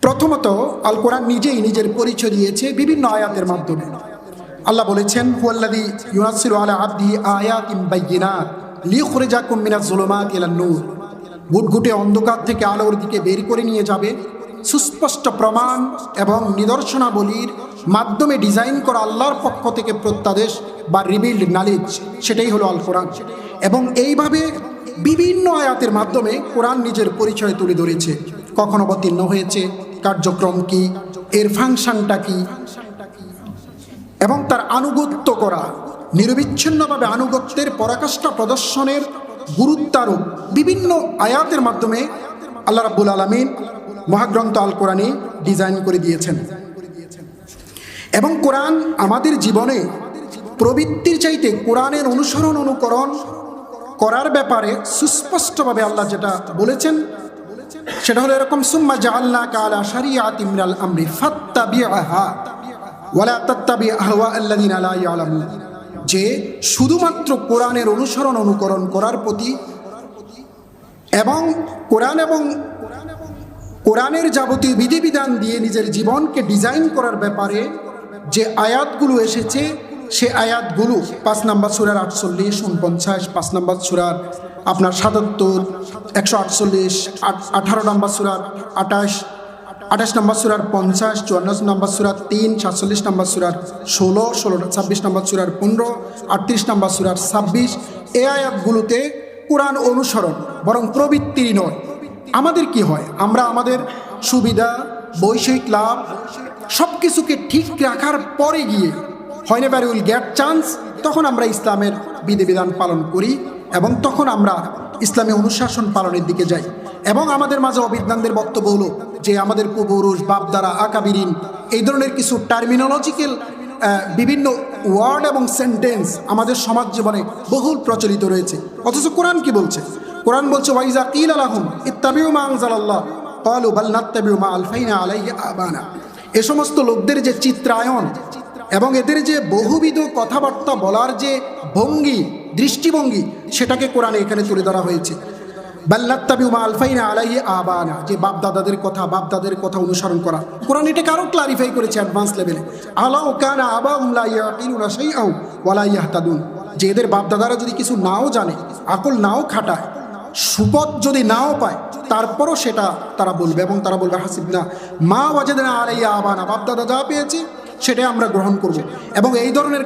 প্রথমত আল কোরআন নিজেই নিজের পরিচয় দিয়েছে বিভিন্ন আয়াতের মাধ্যমে। আল্লাহ বলেছেন, হুয়াল্লাযী ইউনাজ্জিলু আলা আবদিহি আয়াতিন বাইয়িনাত লিইখরিজাকুম মিনাজ যুলুমাতি ইলান নূর। ঘুটঘুটে অন্ধকার থেকে আলোর দিকে বের করে নিয়ে যাবে সুস্পষ্ট প্রমাণ এবং নিদর্শনাবলীর মাধ্যমে ডিজাইন করা আল্লাহর পক্ষ থেকে প্রত্যাদেশ বা রিভিল্ড নলেজ, সেটাই হলো আল কোরআন। এবং এইভাবে বিভিন্ন আয়াতের মাধ্যমে কোরআন নিজের পরিচয় তুলে ধরেছে, কখন অবতীর্ণ হয়েছে, কার্যক্রম কি, এর ফাংশনটা কি, এবং তার আনুগত্য করা, নিরবিচ্ছিন্নভাবে আনুগত্যের পরাকাষ্ঠা প্রদর্শনের গুরুত্বারোপ বিভিন্ন আয়াতের মাধ্যমে আল্লাহ রাব্বুল আলামিন মহাগ্রন্থ আল কোরআনে ডিজাইন করে দিয়েছেন। এবং কোরআন আমাদের জীবনে প্রবৃত্তির চাইতে কোরআনের অনুসরণ অনুকরণ করার ব্যাপারে সুস্পষ্টভাবে আল্লাহ যেটা বলেছেন সেটা হলো এরকম, সুম্মা জাআলনাকা আলা শারিআতিন মিনাল আমরি ফাত্তাবি'হা ওয়ালা তাত্তাবি আহওয়া আল্লাযিনা লা ইয়ালামুন। যে শুধুমাত্র কোরআনের অনুসরণ অনুকরণ করার প্রতি এবং কোরআনের যাবতীয় বিধিবিধান দিয়ে নিজের জীবনকে ডিজাইন করার ব্যাপারে যে আয়াতগুলো এসেছে, সে আয়াতগুলো 5 নম্বর সূরার 48, 49, 5 নম্বর সূরার আপনার 77, 148, 18 নম্বর সূরার 28, 28 নম্বর সূরার 50, 54 নম্বর সূরার 3, 47 নম্বর সূরার 16, 26 নম্বর সূরার 15, 38 নম্বর সূরার 26, এই আয়াতগুলোতে কোরআন অনুসরণ বরং প্রবৃত্তির নয়। আমাদের কি হয়, আমরা আমাদের সুবিধা, বৈষয়িক লাভ সব কিছুকে ঠিক রাখার পরে গিয়ে whenever we will get chance, তখন আমরা ইসলামের বিধিবিধান পালন করি এবং তখন আমরা ইসলামী অনুশাসন পালনের দিকে যাই। এবং আমাদের মাঝে অবিদ্বানদের বক্তব্য হলো যে আমাদের পূর্বপুরুষ, বাপদারা, আকাবিরিন এই ধরনের কিছু টার্মিনোলজিক্যাল বিভিন্ন ওয়ার্ড এবং সেন্টেন্স আমাদের সমাজ জীবনে বহুল প্রচলিত রয়েছে। অথচ কোরআন কি বলছে? কোরআন বলছে, ওয়াইজা কিলা লাহুম ইত্তাবিউ মা আনজালাল্লাহ ক্বালু বাল নাত্তাবিউ মা আলফাইনা আলাইহি আবানা। এ সমস্ত লোকদের যে চিত্রায়ন এবং এদের যে বহুবিধ কথাবার্তা বলার যে ভঙ্গি, দৃষ্টিভঙ্গি, সেটাকে কোরআনে এখানে তুলে ধরা হয়েছে। বাল নাত্তাবিউ মা আলফাইনা আলাইহি আবানা, যে বাপদাদাদের কথা অনুসরণ করা। কোরআন এটাকে আরও ক্লারিফাই করেছে অ্যাডভান্স লেভেলে, আলাউ কানা আবাহুম লা ইয়াকিলুনা শাইআন ওয়া লা ইয়াহতাদুন, যে এদের বাপদাদারা যদি কিছু নাও জানে, আকল নাও খাটায়, সুপথ যদি নাও পায়, তারপরও সেটা তারা বলবে এবং তারা বলবে হাসিবনা মা ওয়াজাদনা আলাইহি আবানা, বাপদাদা যা পেয়েছে সেটাই আমরা গ্রহণ করব। এবং এই ধরনের